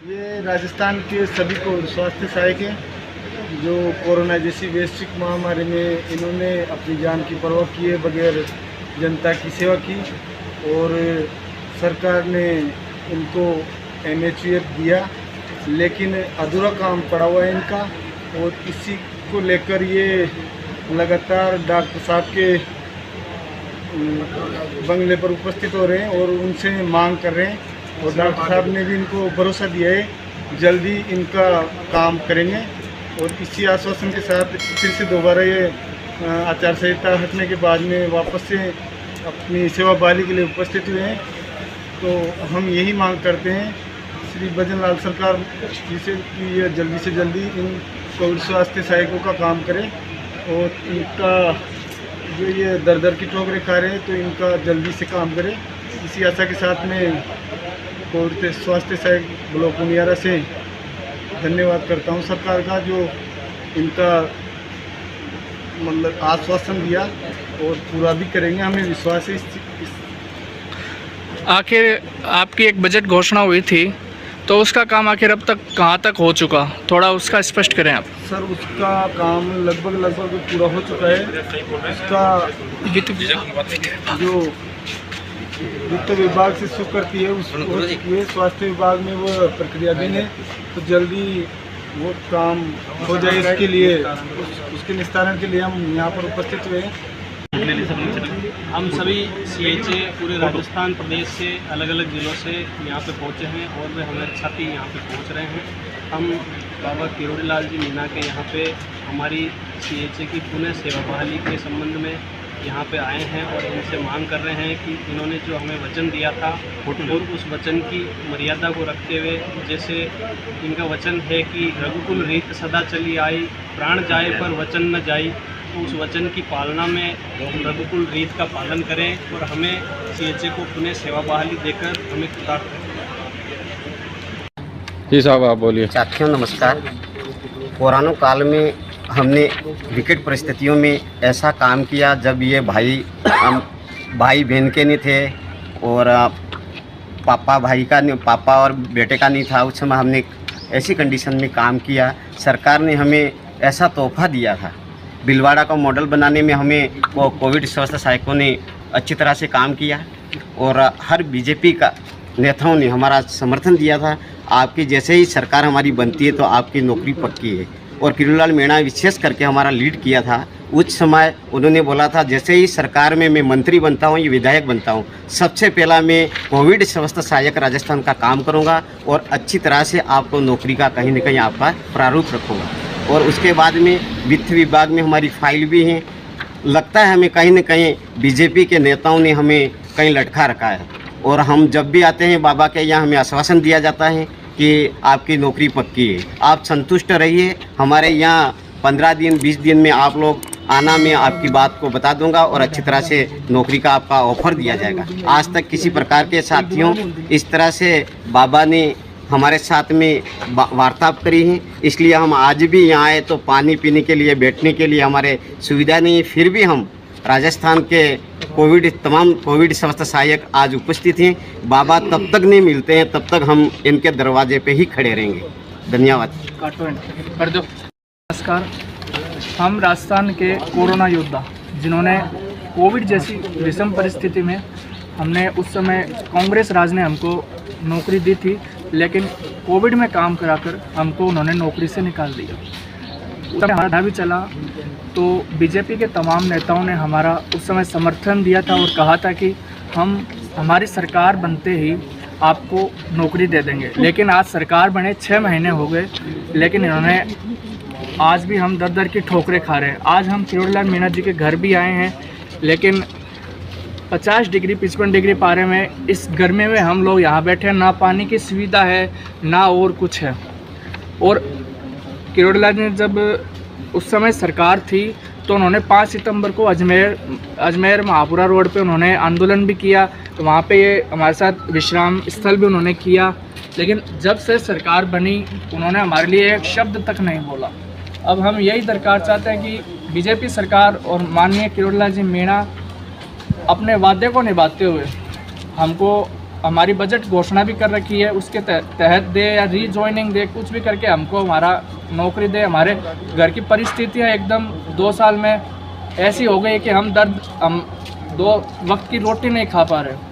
ये राजस्थान के सभी को स्वास्थ्य सहायक हैं जो कोरोना जैसी वैश्विक महामारी में इन्होंने अपनी जान की परवाह किए बगैर जनता की सेवा की और सरकार ने इनको MHF दिया, लेकिन अधूरा काम पड़ा हुआ है इनका और इसी को लेकर ये लगातार डॉक्टर साहब के बंगले पर उपस्थित हो रहे हैं और उनसे मांग कर रहे हैं और डॉक्टर साहब ने भी इनको भरोसा दिया है जल्दी इनका काम करेंगे। और इसी आश्वासन के साथ फिर से दोबारा ये आचार संहिता हटने के बाद में वापस से अपनी सेवा बहाली के लिए उपस्थित हुए हैं। तो हम यही मांग करते हैं श्री भजन लाल सरकार जिसे कि ये जल्दी से जल्दी इन कोविड स्वास्थ्य सहायकों का काम करें और इनका जो ये दर दर की ठोकरें खा रहे हैं तो इनका जल्दी से काम करें। इसी आशा के साथ में कोविड स्वास्थ्य सहायक ब्लॉक उनियारा से धन्यवाद करता हूं सरकार का जो इनका मतलब आश्वासन दिया और पूरा भी करेंगे, हमें विश्वास है इस आखिर आपकी एक बजट घोषणा हुई थी तो उसका काम आखिर अब तक कहाँ तक हो चुका, थोड़ा उसका स्पष्ट करें आप। सर उसका काम लगभग पूरा हो चुका है। उसका जो वित्त विभाग से स्वीकृति है उसमें स्वास्थ्य विभाग में वो प्रक्रिया देने तो जल्दी वो काम हो जाए, इसके लिए उसके निस्तारण के लिए हम यहाँ पर उपस्थित हुए हैं। हम सभी CHA पूरे राजस्थान प्रदेश से अलग अलग ज़िलों से यहाँ पे पहुँचे हैं और वे हमारे साथ ही यहाँ पे पहुँच रहे हैं। हम बाबा किरोड़ीलाल जी मीणा के यहाँ पे हमारी CHA की पुनः सेवा बहाली के संबंध में यहाँ पे आए हैं और इनसे मांग कर रहे हैं कि इन्होंने जो हमें वचन दिया था और उस वचन की मर्यादा को रखते हुए, जैसे इनका वचन है कि रघुकुल रीत सदा चली आई, प्राण जाए पर वचन न जाई, तो उस वचन की पालना में रघुकुल रीत का पालन करें और हमें CHA को पुनः सेवा बहाली देकर हमें कृतार्थ करें। जी साहब आप बोलिए। साथियों नमस्कार। पुराने काल में हमने विकट परिस्थितियों में ऐसा काम किया जब ये भाई बहन के नहीं थे और पापा और बेटे का नहीं था। उस समय हमने ऐसी कंडीशन में काम किया। सरकार ने हमें ऐसा तोहफा दिया था। भीलवाड़ा का मॉडल बनाने में हमें वो कोविड स्वास्थ्य सहायकों ने अच्छी तरह से काम किया और हर BJP का नेताओं ने हमारा समर्थन दिया था। आपकी जैसे ही सरकार हमारी बनती है तो आपकी नौकरी पक्की है और किरोड़ीलाल मीणा विशेष करके हमारा लीड किया था। उस समय उन्होंने बोला था जैसे ही सरकार में मैं मंत्री बनता हूँ, ये विधायक बनता हूँ, सबसे पहला मैं कोविड स्वास्थ्य सहायक राजस्थान का काम करूँगा और अच्छी तरह से आपको नौकरी का कहीं न कहीं आपका प्रारूप रखूँगा। और उसके बाद में वित्त विभाग में हमारी फाइल भी है। लगता है हमें कहीं न कहीं BJP के नेताओं ने हमें कहीं लटका रखा है और हम जब भी आते हैं बाबा के यहाँ हमें आश्वासन दिया जाता है कि आपकी नौकरी पक्की है, आप संतुष्ट रहिए। हमारे यहाँ 15 दिन 20 दिन में आप लोग आना, मैं आपकी बात को बता दूंगा और अच्छी तरह से नौकरी का आपका ऑफर दिया जाएगा। आज तक किसी प्रकार के साथियों इस तरह से बाबा ने हमारे साथ में वार्तालाप करी है, इसलिए हम आज भी यहाँ आए तो पानी पीने के लिए, बैठने के लिए हमारे सुविधा नहीं है। फिर भी हम राजस्थान के तमाम कोविड स्वास्थ्य सहायक आज उपस्थित हैं। बाबा तब तक नहीं मिलते हैं तब तक हम इनके दरवाजे पे ही खड़े रहेंगे। धन्यवाद। कर दो। नमस्कार। हम राजस्थान के कोरोना योद्धा जिन्होंने कोविड जैसी विषम परिस्थिति में, हमने उस समय कांग्रेस राज ने हमको नौकरी दी थी, लेकिन कोविड में काम कराकर हमको उन्होंने नौकरी से निकाल दिया। तब हमारा भी चला तो BJP के तमाम नेताओं ने हमारा उस समय समर्थन दिया था और कहा था कि हम हमारी सरकार बनते ही आपको नौकरी दे देंगे। लेकिन आज सरकार बने 6 महीने हो गए, लेकिन इन्होंने आज भी हम दर दर की ठोकरें खा रहे हैं। आज हम किरोड़ीलाल मीणा जी के घर भी आए हैं, लेकिन 50 डिग्री 55 डिग्री पारे में इस गर्मी में हम लोग यहाँ बैठे हैं। ना पानी की सुविधा है ना और कुछ है। और किरोड़ीलाल ने जब उस समय सरकार थी तो उन्होंने 5 सितंबर को अजमेर महापुरा रोड पे उन्होंने आंदोलन भी किया, तो वहाँ पे ये हमारे साथ विश्राम स्थल भी उन्होंने किया। लेकिन जब से सरकार बनी उन्होंने हमारे लिए एक शब्द तक नहीं बोला। अब हम यही दरकार चाहते हैं कि BJP सरकार और माननीय किरोड़ीलाल जी मीणा अपने वादे को निभाते हुए हमको हमारी बजट घोषणा भी कर रखी है, उसके तहत दे या रीजॉइनिंग दे, कुछ भी करके हमको हमारा नौकरी दे। हमारे घर की परिस्थितियाँ एकदम 2 साल में ऐसी हो गई कि हम 2 वक्त की रोटी नहीं खा पा रहे।